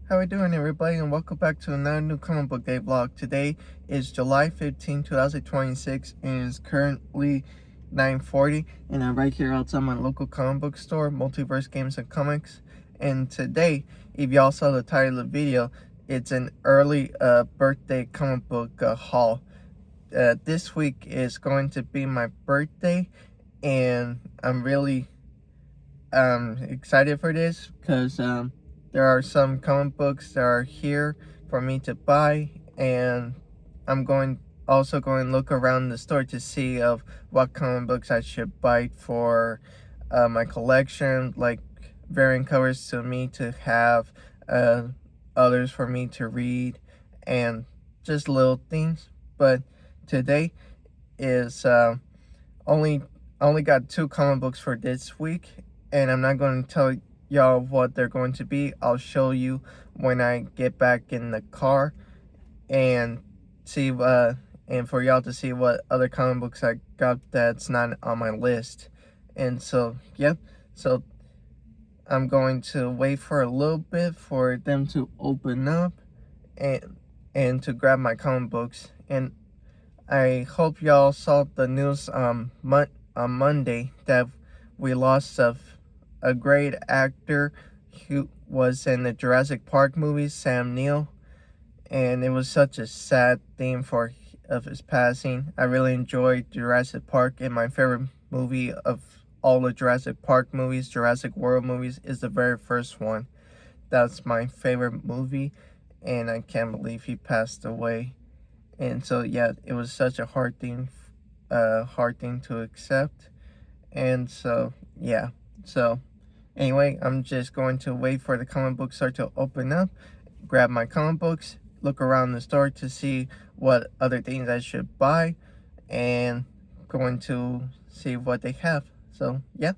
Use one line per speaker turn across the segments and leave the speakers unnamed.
How we doing, everybody, and welcome back to another new comic book day vlog. Today is July 15, 2026, and it's currently 9:40, and I'm right here outside my local comic book store, Multiverse Games and Comics. And today, if y'all saw the title of the video, it's an early birthday comic book haul. This week is going to be my birthday, and I'm really excited for this because there are some comic books that are here for me to buy, and I'm also going to look around the store to see of what comic books I should buy for my collection, like variant covers to me to have, others for me to read, and just little things. But today is only got 2 comic books for this week, and I'm not going to tell y'all what they're going to be. I'll show you when I get back in the car and see and for y'all to see what other comic books I got that's not on my list. And so yeah, so I'm going to wait for a little bit for them to open up and to grab my comic books. And I hope y'all saw the news on Monday that we lost a great actor who was in the Jurassic Park movies, Sam Neill, and it was such a sad theme of his passing. I really enjoyed Jurassic Park, and my favorite movie of all the Jurassic Park movies, Jurassic World movies, is the very first one. That's my favorite movie, and I can't believe he passed away. And so yeah, it was such a hard thing to accept. And so yeah, so anyway, I'm just going to wait for the comic book store to open up, grab my comic books, look around the store to see what other things I should buy, and going to see what they have. So yeah.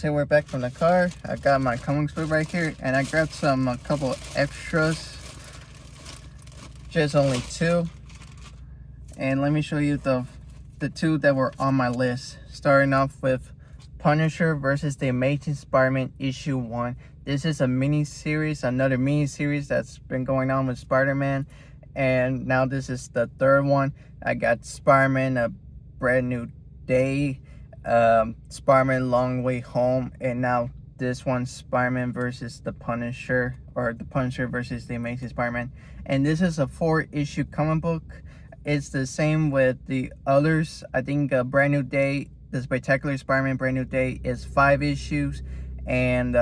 guys, hey, we're back from the car. I got my comics book right here, and I grabbed a couple extras, just only 2. And let me show you the 2 that were on my list. Starting off with Punisher versus the Amazing Spider-Man issue 1. This is a mini series, another mini series that's been going on with Spider-Man, and now this is the 3rd one. I got Spider-Man: A Brand New Day, Spider-Man: Long Way Home, and now this one, Spider-Man versus the Punisher, or the Punisher versus the Amazing Spider-Man. And this is a 4-issue comic book. It's the same with the others. I think Brand New Day, the Spectacular Spider-Man Brand New Day, is 5 issues, and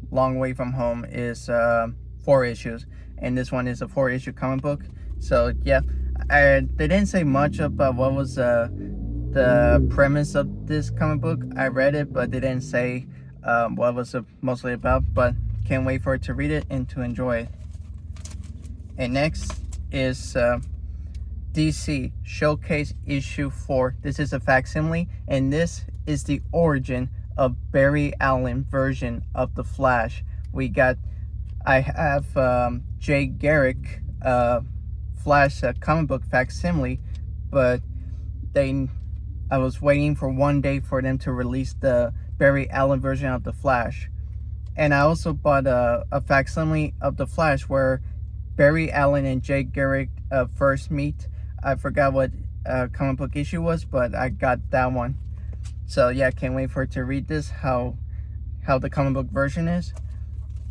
Long Way From Home is 4 issues, and this one is a 4-issue comic book. So yeah, they didn't say much about what was the premise of this comic book. I read it, but they didn't say what was it mostly about, but can't wait for it to read it and to enjoy it. And next is DC Showcase issue 4. This is a facsimile, and this is the origin of Barry Allen version of the Flash. I have Jay Garrick Flash comic book facsimile, but I was waiting for one day for them to release the Barry Allen version of the Flash. And I also bought a facsimile of the Flash where Barry Allen and Jay Garrick first meet. I forgot what comic book issue was, but I got that one. So yeah, can't wait for it to read this, how the comic book version is.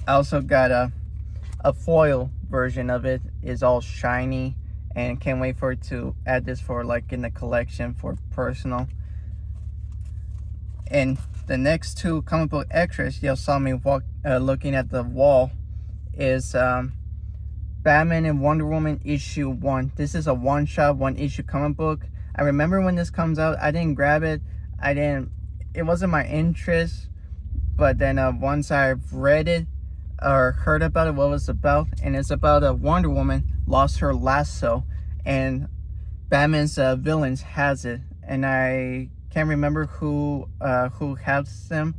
I also got a foil version of it. Is all shiny, and can't wait for it to add this for like in the collection for personal. And the next 2 comic book extras y'all saw me looking at the wall is Batman and Wonder Woman issue 1. This is a one-shot, 1-issue comic book. I remember when this comes out, I didn't grab it. It wasn't my interest. But then once I've read it or heard about it, what it was about, and it's about a Wonder Woman lost her lasso, and Batman's villains has it, and I can't remember who has them,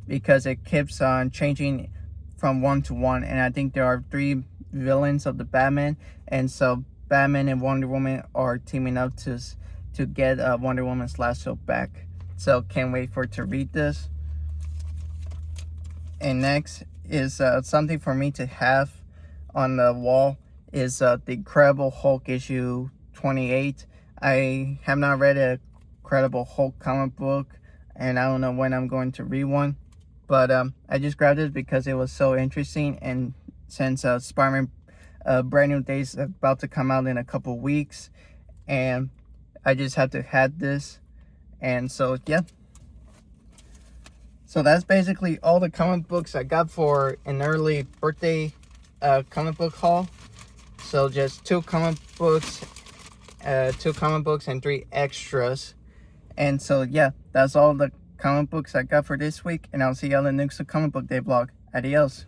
because it keeps on changing from one to one, and I think there are 3 villains of the Batman, and so Batman and Wonder Woman are teaming up to get Wonder Woman's lasso back. So can't wait for it to read this. And next is something for me to have on the wall is the Incredible Hulk issue 28. I have not read a Incredible Hulk comic book, and I don't know when I'm going to read one, but I just grabbed it because it was so interesting, and since Spider-Man Brand New Day is about to come out in a couple weeks, and I just had to have this, and so yeah. So that's basically all the comic books I got for an early birthday comic book haul. So just 2 comic books and 3 extras. And so yeah, that's all the comic books I got for this week, and I'll see y'all in the next comic book day vlog. Adios.